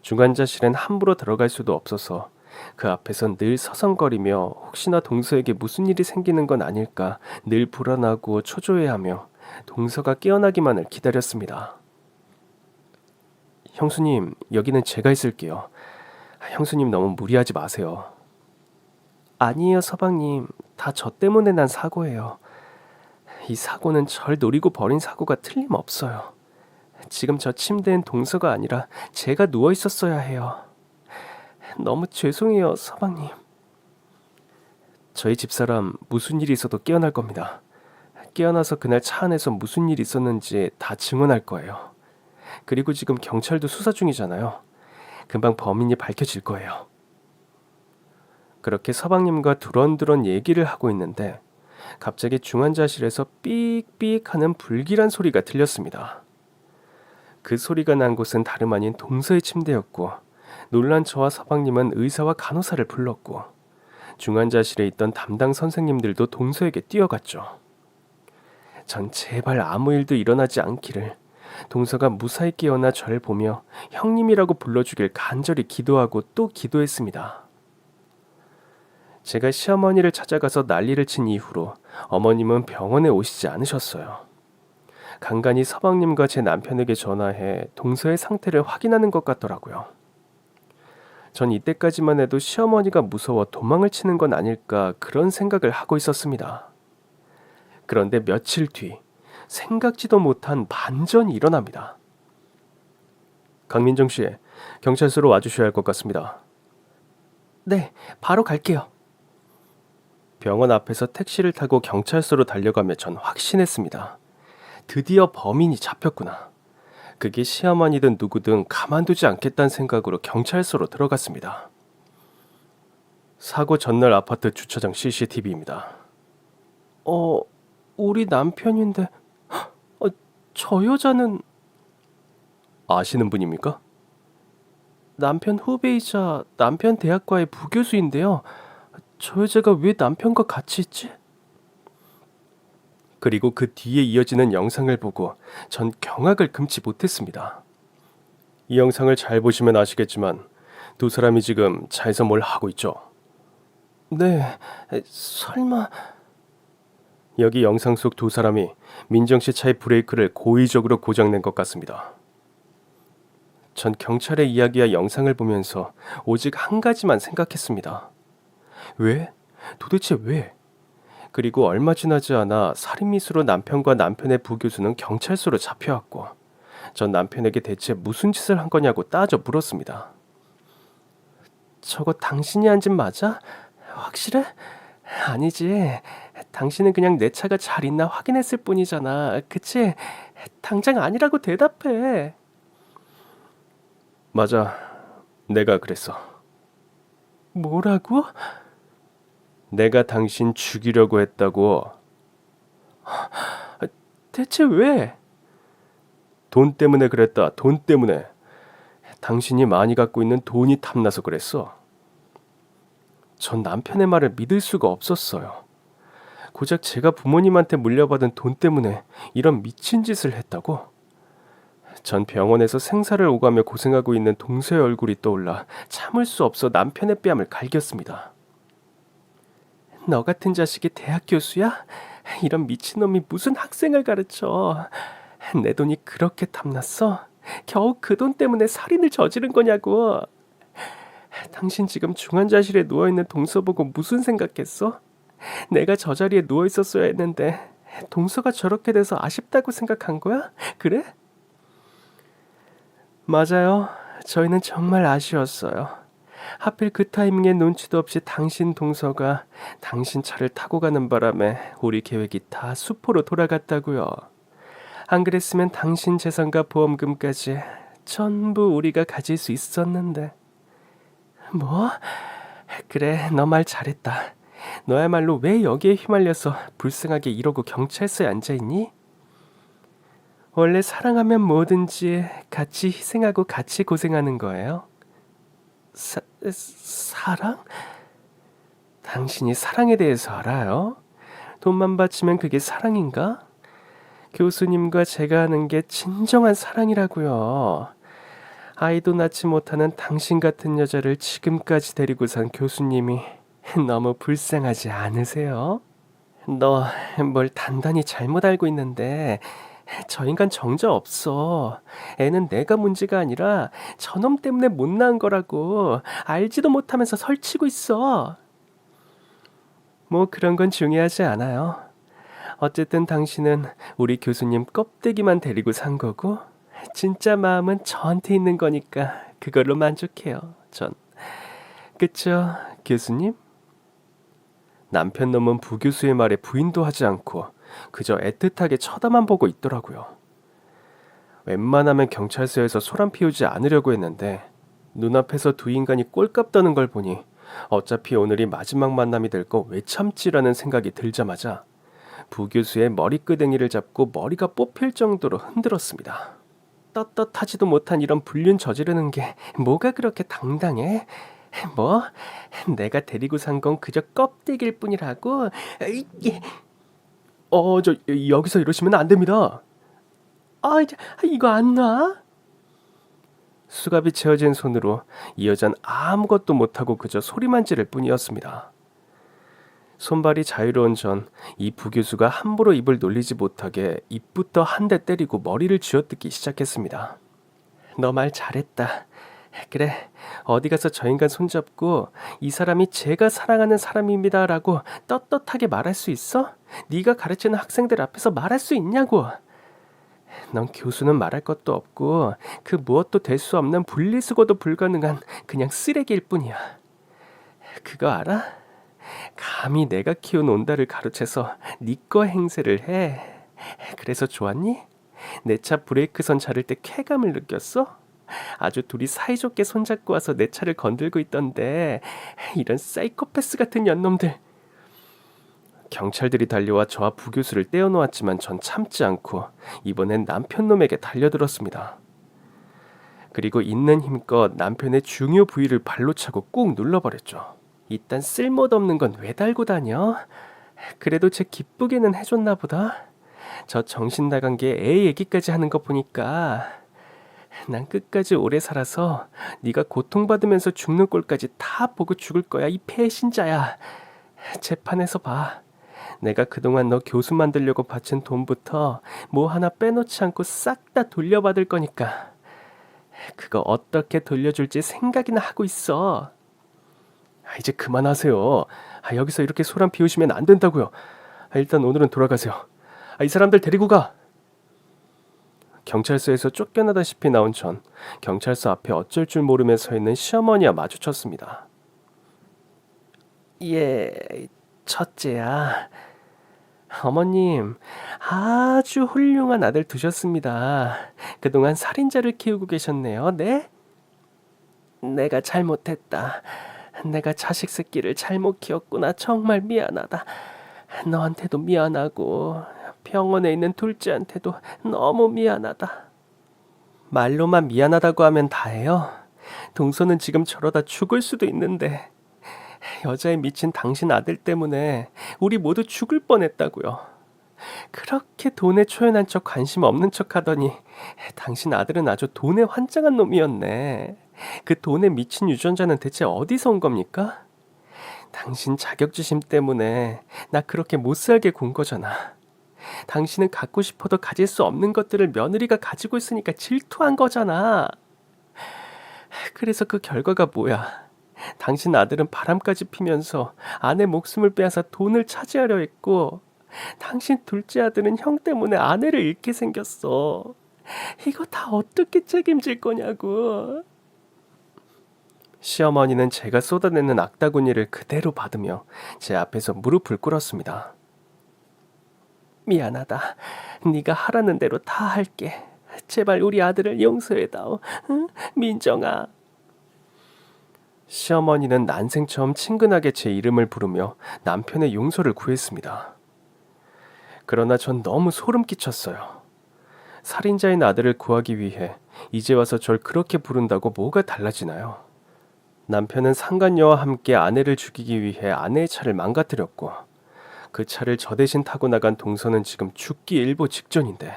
중환자실엔 함부로 들어갈 수도 없어서 그 앞에선 늘 서성거리며 혹시나 동서에게 무슨 일이 생기는 건 아닐까 늘 불안하고 초조해하며 동서가 깨어나기만을 기다렸습니다. 형수님, 여기는 제가 있을게요. 형수님 너무 무리하지 마세요. 아니에요, 서방님. 다 저 때문에 난 사고예요. 이 사고는 절 노리고 벌인 사고가 틀림없어요. 지금 저 침대엔 동서가 아니라 제가 누워 있었어야 해요. 너무 죄송해요, 서방님. 저희 집사람 무슨 일이 있어도 깨어날 겁니다. 깨어나서 그날 차 안에서 무슨 일이 있었는지 다 증언할 거예요. 그리고 지금 경찰도 수사 중이잖아요. 금방 범인이 밝혀질 거예요. 그렇게 서방님과 두런두런 얘기를 하고 있는데 갑자기 중환자실에서 삑삑 하는 불길한 소리가 들렸습니다. 그 소리가 난 곳은 다름 아닌 동서의 침대였고 놀란 저와 서방님은 의사와 간호사를 불렀고 중환자실에 있던 담당 선생님들도 동서에게 뛰어갔죠. 전 제발 아무 일도 일어나지 않기를 동서가 무사히 깨어나 저를 보며 형님이라고 불러주길 간절히 기도하고 또 기도했습니다. 제가 시어머니를 찾아가서 난리를 친 이후로 어머님은 병원에 오시지 않으셨어요. 간간히 서방님과 제 남편에게 전화해 동서의 상태를 확인하는 것 같더라고요. 전 이때까지만 해도 시어머니가 무서워 도망을 치는 건 아닐까 그런 생각을 하고 있었습니다. 그런데 며칠 뒤 생각지도 못한 반전이 일어납니다. 강민정 씨, 경찰서로 와주셔야 할 것 같습니다. 네, 바로 갈게요. 병원 앞에서 택시를 타고 경찰서로 달려가며 전 확신했습니다. 드디어 범인이 잡혔구나. 그게 시어머니든 누구든 가만두지 않겠다는 생각으로 경찰서로 들어갔습니다. 사고 전날 아파트 주차장 CCTV입니다. 우리 남편인데 저 여자는 아시는 분입니까? 남편 후배이자 남편 대학과의 부교수인데요. 저 여자가 왜 남편과 같이 있지? 그리고 그 뒤에 이어지는 영상을 보고 전 경악을 금치 못했습니다. 이 영상을 잘 보시면 아시겠지만 두 사람이 지금 차에서 뭘 하고 있죠? 네, 설마... 여기 영상 속 두 사람이 민정 씨 차의 브레이크를 고의적으로 고장낸 것 같습니다. 전 경찰의 이야기와 영상을 보면서 오직 한 가지만 생각했습니다. 왜? 도대체 왜? 그리고 얼마 지나지 않아 살인미수로 남편과 남편의 부교수는 경찰서로 잡혀왔고 전 남편에게 대체 무슨 짓을 한 거냐고 따져 물었습니다. 저거 당신이 한 짓 맞아? 확실해? 아니지. 당신은 그냥 내 차가 잘 있나 확인했을 뿐이잖아. 그치? 당장 아니라고 대답해. 맞아. 내가 그랬어. 뭐라고? 내가 당신 죽이려고 했다고. 대체 왜? 돈 때문에 그랬다. 돈 때문에. 당신이 많이 갖고 있는 돈이 탐나서 그랬어. 전 남편의 말을 믿을 수가 없었어요. 고작 제가 부모님한테 물려받은 돈 때문에 이런 미친 짓을 했다고? 전 병원에서 생사를 오가며 고생하고 있는 동서의 얼굴이 떠올라 참을 수 없어 남편의 뺨을 갈겼습니다. 너 같은 자식이 대학 교수야? 이런 미친놈이 무슨 학생을 가르쳐? 내 돈이 그렇게 탐났어? 겨우 그 돈 때문에 살인을 저지른 거냐고. 당신 지금 중환자실에 누워있는 동서 보고 무슨 생각했어? 내가 저 자리에 누워있었어야 했는데 동서가 저렇게 돼서 아쉽다고 생각한 거야? 그래? 맞아요. 저희는 정말 아쉬웠어요. 하필 그 타이밍에 눈치도 없이 당신 동서가 당신 차를 타고 가는 바람에 우리 계획이 다 수포로 돌아갔다고요. 안 그랬으면 당신 재산과 보험금까지 전부 우리가 가질 수 있었는데. 뭐? 그래, 너 말 잘했다. 너야말로 왜 여기에 휘말려서 불쌍하게 이러고 경찰서에 앉아있니? 원래 사랑하면 뭐든지 같이 희생하고 같이 고생하는 거예요. 사랑? 당신이 사랑에 대해서 알아요? 돈만 바치면 그게 사랑인가? 교수님과 제가 하는 게 진정한 사랑이라고요. 아이도 낳지 못하는 당신 같은 여자를 지금까지 데리고 산 교수님이 너무 불쌍하지 않으세요? 너 뭘 단단히 잘못 알고 있는데 저 인간 정자 없어. 애는 내가 문제가 아니라 저놈 때문에 못 낳은 거라고. 알지도 못하면서 설치고 있어. 뭐 그런 건 중요하지 않아요. 어쨌든 당신은 우리 교수님 껍데기만 데리고 산 거고 진짜 마음은 저한테 있는 거니까 그걸로 만족해요. 전. 그쵸, 교수님? 남편 놈은 부교수의 말에 부인도 하지 않고 그저 애틋하게 쳐다만 보고 있더라고요. 웬만하면 경찰서에서 소란 피우지 않으려고 했는데 눈앞에서 두 인간이 꼴값 떠는 걸 보니 어차피 오늘이 마지막 만남이 될 거 왜 참지라는 생각이 들자마자 부교수의 머리끄댕이를 잡고 머리가 뽑힐 정도로 흔들었습니다. 떳떳하지도 못한 이런 불륜 저지르는 게 뭐가 그렇게 당당해? 뭐? 내가 데리고 산 건 그저 껍데기일 뿐이라고? 저 여기서 이러시면 안 됩니다. 이거 안 놔? 수갑이 채워진 손으로 이 여잔 아무것도 못하고 그저 소리만 지를 뿐이었습니다. 손발이 자유로운 전 이 부교수가 함부로 입을 놀리지 못하게 입부터 한 대 때리고 머리를 쥐어뜯기 시작했습니다. 너 말 잘했다. 그래, 어디 가서 저 인간 손잡고 이 사람이 제가 사랑하는 사람입니다 라고 떳떳하게 말할 수 있어? 네가 가르치는 학생들 앞에서 말할 수 있냐고. 넌 교수는 말할 것도 없고 그 무엇도 될 수 없는 분리수거도 불가능한 그냥 쓰레기일 뿐이야. 그거 알아? 감히 내가 키운 온다를 가로채서 네 거 행세를 해. 그래서 좋았니? 내 차 브레이크선 자를 때 쾌감을 느꼈어? 아주 둘이 사이좋게 손잡고 와서 내 차를 건들고 있던데 이런 사이코패스 같은 년놈들. 경찰들이 달려와 저와 부교수를 떼어놓았지만 전 참지 않고 이번엔 남편놈에게 달려들었습니다. 그리고 있는 힘껏 남편의 중요 부위를 발로 차고 꾹 눌러버렸죠. 이딴 쓸모도 없는 건 왜 달고 다녀? 그래도 제 기쁘게는 해줬나 보다. 저 정신 나간 게 애 얘기까지 하는 거 보니까 난 끝까지 오래 살아서 네가 고통받으면서 죽는 꼴까지 다 보고 죽을 거야, 이 배신자야. 재판에서 봐. 내가 그동안 너 교수 만들려고 바친 돈부터 뭐 하나 빼놓지 않고 싹 다 돌려받을 거니까 그거 어떻게 돌려줄지 생각이나 하고 있어. 이제 그만하세요. 여기서 이렇게 소란 피우시면 안 된다고요. 일단 오늘은 돌아가세요. 이 사람들 데리고 가. 경찰서에서 쫓겨나다시피 나온 전 경찰서 앞에 어쩔 줄 모르며 서 있는 시어머니와 마주쳤습니다. 예, 첫째야. 어머님, 아주 훌륭한 아들 두셨습니다. 그동안 살인자를 키우고 계셨네요. 네? 내가 잘못했다. 내가 자식 새끼를 잘못 키웠구나. 정말 미안하다. 너한테도 미안하고 병원에 있는 둘째한테도 너무 미안하다. 말로만 미안하다고 하면 다예요? 동서는 지금 저러다 죽을 수도 있는데 여자에 미친 당신 아들 때문에 우리 모두 죽을 뻔했다고요. 그렇게 돈에 초연한 척 관심 없는 척 하더니 당신 아들은 아주 돈에 환장한 놈이었네. 그 돈에 미친 유전자는 대체 어디서 온 겁니까? 당신 자격지심 때문에 나 그렇게 못살게 군 거잖아. 당신은 갖고 싶어도 가질 수 없는 것들을 며느리가 가지고 있으니까 질투한 거잖아. 그래서 그 결과가 뭐야? 당신 아들은 바람까지 피면서 아내 목숨을 빼앗아 돈을 차지하려 했고, 당신 둘째 아들은 형 때문에 아내를 잃게 생겼어. 이거 다 어떻게 책임질 거냐고. 시어머니는 제가 쏟아내는 악다구니를 그대로 받으며 제 앞에서 무릎을 꿇었습니다. 미안하다. 네가 하라는 대로 다 할게. 제발 우리 아들을 용서해다오. 응? 민정아. 시어머니는 난생 처음 친근하게 제 이름을 부르며 남편의 용서를 구했습니다. 그러나 전 너무 소름 끼쳤어요. 살인자인 아들을 구하기 위해 이제 와서 절 그렇게 부른다고 뭐가 달라지나요? 남편은 상간녀와 함께 아내를 죽이기 위해 아내의 차를 망가뜨렸고, 그 차를 저 대신 타고 나간 동서는 지금 죽기 일보 직전인데,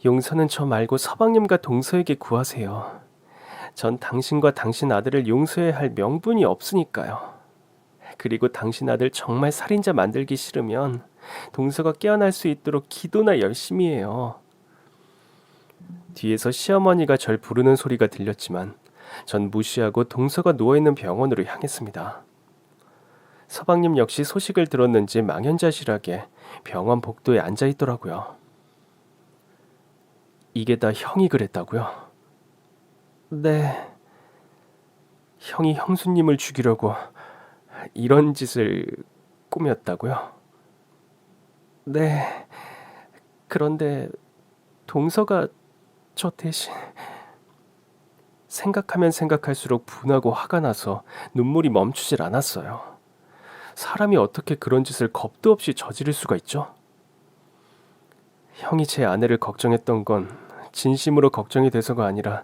용서는 저 말고 서방님과 동서에게 구하세요. 전 당신과 당신 아들을 용서해야 할 명분이 없으니까요. 그리고 당신 아들 정말 살인자 만들기 싫으면 동서가 깨어날 수 있도록 기도나 열심히 해요. 뒤에서 시어머니가 절 부르는 소리가 들렸지만 전 무시하고 동서가 누워있는 병원으로 향했습니다. 서방님 역시 소식을 들었는지 망연자실하게 병원 복도에 앉아있더라고요. 이게 다 형이 그랬다고요? 네. 형이 형수님을 죽이려고 이런 짓을 꾸몄다고요? 네. 그런데 동서가 저 대신... 생각하면 생각할수록 분하고 화가 나서 눈물이 멈추질 않았어요. 사람이 어떻게 그런 짓을 겁도 없이 저지를 수가 있죠? 형이 제 아내를 걱정했던 건 진심으로 걱정이 돼서가 아니라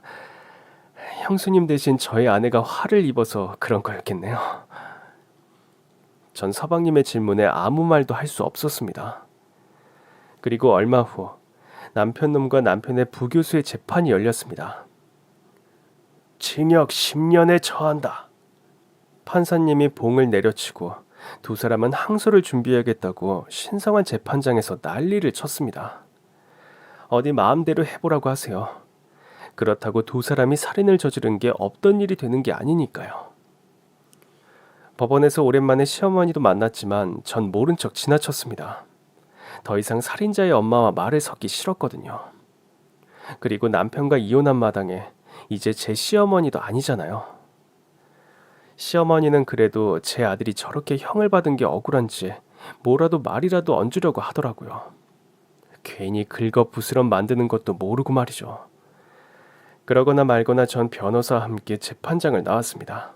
형수님 대신 저의 아내가 화를 입어서 그런 거였겠네요. 전 서방님의 질문에 아무 말도 할 수 없었습니다. 그리고 얼마 후 남편놈과 남편의 부교수의 재판이 열렸습니다. 징역 10년에 처한다. 판사님이 봉을 내려치고 두 사람은 항소를 준비해야겠다고 신성한 재판장에서 난리를 쳤습니다. 어디 마음대로 해보라고 하세요. 그렇다고 두 사람이 살인을 저지른 게 없던 일이 되는 게 아니니까요. 법원에서 오랜만에 시어머니도 만났지만 전 모른 척 지나쳤습니다. 더 이상 살인자의 엄마와 말을 섞기 싫었거든요. 그리고 남편과 이혼한 마당에 이제 제 시어머니도 아니잖아요. 시어머니는 그래도 제 아들이 저렇게 형을 받은 게 억울한지 뭐라도 말이라도 얹으려고 하더라고요. 괜히 긁어부스럼 만드는 것도 모르고 말이죠. 그러거나 말거나 전 변호사와 함께 재판장을 나왔습니다.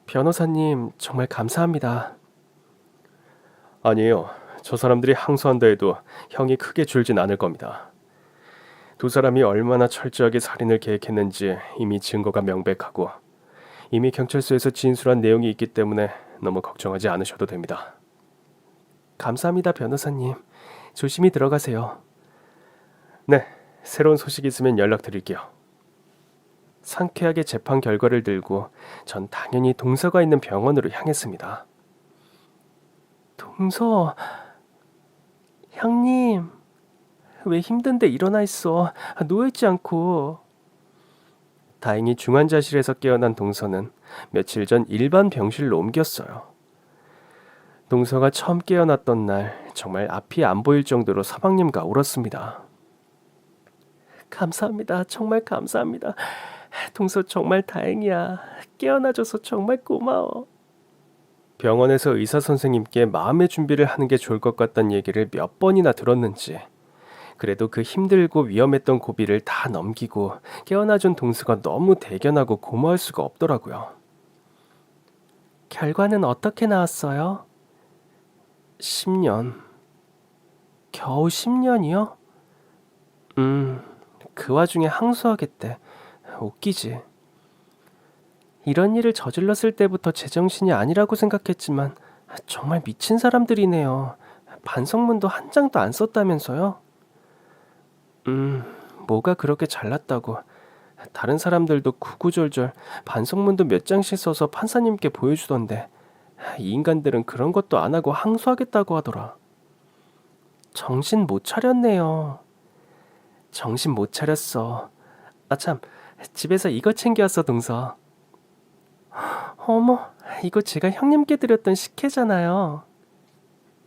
변호사님, 정말 감사합니다. 아니에요. 저 사람들이 항소한다 해도 형이 크게 줄진 않을 겁니다. 두 사람이 얼마나 철저하게 살인을 계획했는지 이미 증거가 명백하고 이미 경찰서에서 진술한 내용이 있기 때문에 너무 걱정하지 않으셔도 됩니다. 감사합니다, 변호사님. 조심히 들어가세요. 네, 새로운 소식 있으면 연락드릴게요. 상쾌하게 재판 결과를 들고 전 당연히 동서가 있는 병원으로 향했습니다. 동서, 형님, 왜 힘든데 일어나 있어? 누워있지 않고. 다행히 중환자실에서 깨어난 동서는 며칠 전 일반 병실로 옮겼어요. 동서가 처음 깨어났던 날 정말 앞이 안 보일 정도로 서방님과 울었습니다. 감사합니다. 정말 감사합니다. 동서 정말 다행이야. 깨어나줘서 정말 고마워. 병원에서 의사 선생님께 마음의 준비를 하는 게 좋을 것 같다는 얘기를 몇 번이나 들었는지 그래도 그 힘들고 위험했던 고비를 다 넘기고 깨어나준 동서가 너무 대견하고 고마울 수가 없더라고요. 결과는 어떻게 나왔어요? 10년. 겨우 10년이요? 음, 그 와중에 항소하겠대. 웃기지. 이런 일을 저질렀을 때부터 제정신이 아니라고 생각했지만 정말 미친 사람들이네요. 반성문도 한 장도 안 썼다면서요? 음, 뭐가 그렇게 잘났다고. 다른 사람들도 구구절절 반성문도 몇 장씩 써서 판사님께 보여주던데 이 인간들은 그런 것도 안 하고 항소하겠다고 하더라. 정신 못 차렸네요. 정신 못 차렸어. 아 참, 집에서 이거 챙겨왔어, 동서. 어머, 이거 제가 형님께 드렸던 식혜잖아요.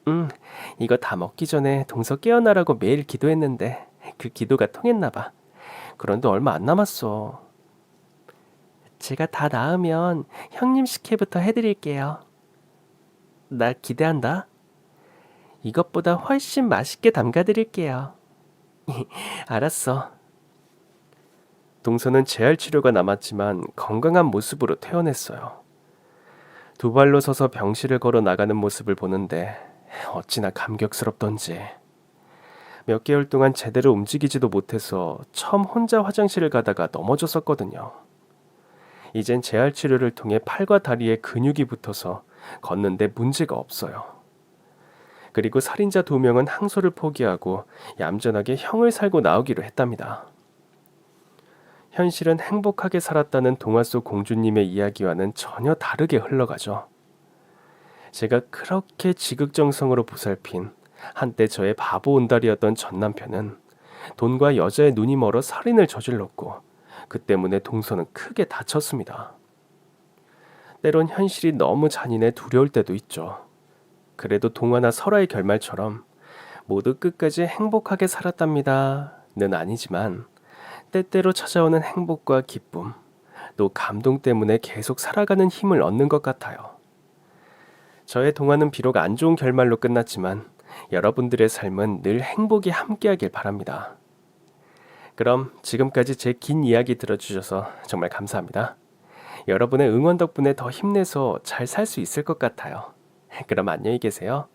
응, 이거 다 먹기 전에 동서 깨어나라고 매일 기도했는데 그 기도가 통했나 봐. 그런데 얼마 안 남았어. 제가 다 나으면 형님 식혜부터 해드릴게요. 나 기대한다. 이것보다 훨씬 맛있게 담가드릴게요. 알았어. 동서는 재활 치료가 남았지만 건강한 모습으로 퇴원했어요. 두 발로 서서 병실을 걸어 나가는 모습을 보는데 어찌나 감격스럽던지. 몇 개월 동안 제대로 움직이지도 못해서 처음 혼자 화장실을 가다가 넘어졌었거든요. 이젠 재활 치료를 통해 팔과 다리에 근육이 붙어서 걷는데 문제가 없어요. 그리고 살인자 2명은 항소를 포기하고 얌전하게 형을 살고 나오기로 했답니다. 현실은 행복하게 살았다는 동화 속 공주님의 이야기와는 전혀 다르게 흘러가죠. 제가 그렇게 지극정성으로 보살핀 한때 저의 바보 온달이었던 전 남편은 돈과 여자의 눈이 멀어 살인을 저질렀고 그 때문에 동서는 크게 다쳤습니다. 때론 현실이 너무 잔인해 두려울 때도 있죠. 그래도 동화나 설화의 결말처럼 모두 끝까지 행복하게 살았답니다는 아니지만 때때로 찾아오는 행복과 기쁨, 또 감동 때문에 계속 살아가는 힘을 얻는 것 같아요. 저의 동화는 비록 안 좋은 결말로 끝났지만 여러분들의 삶은 늘 행복이 함께하길 바랍니다. 그럼 지금까지 제 긴 이야기 들어주셔서 정말 감사합니다. 여러분의 응원 덕분에 더 힘내서 잘 살 수 있을 것 같아요. 그럼 안녕히 계세요.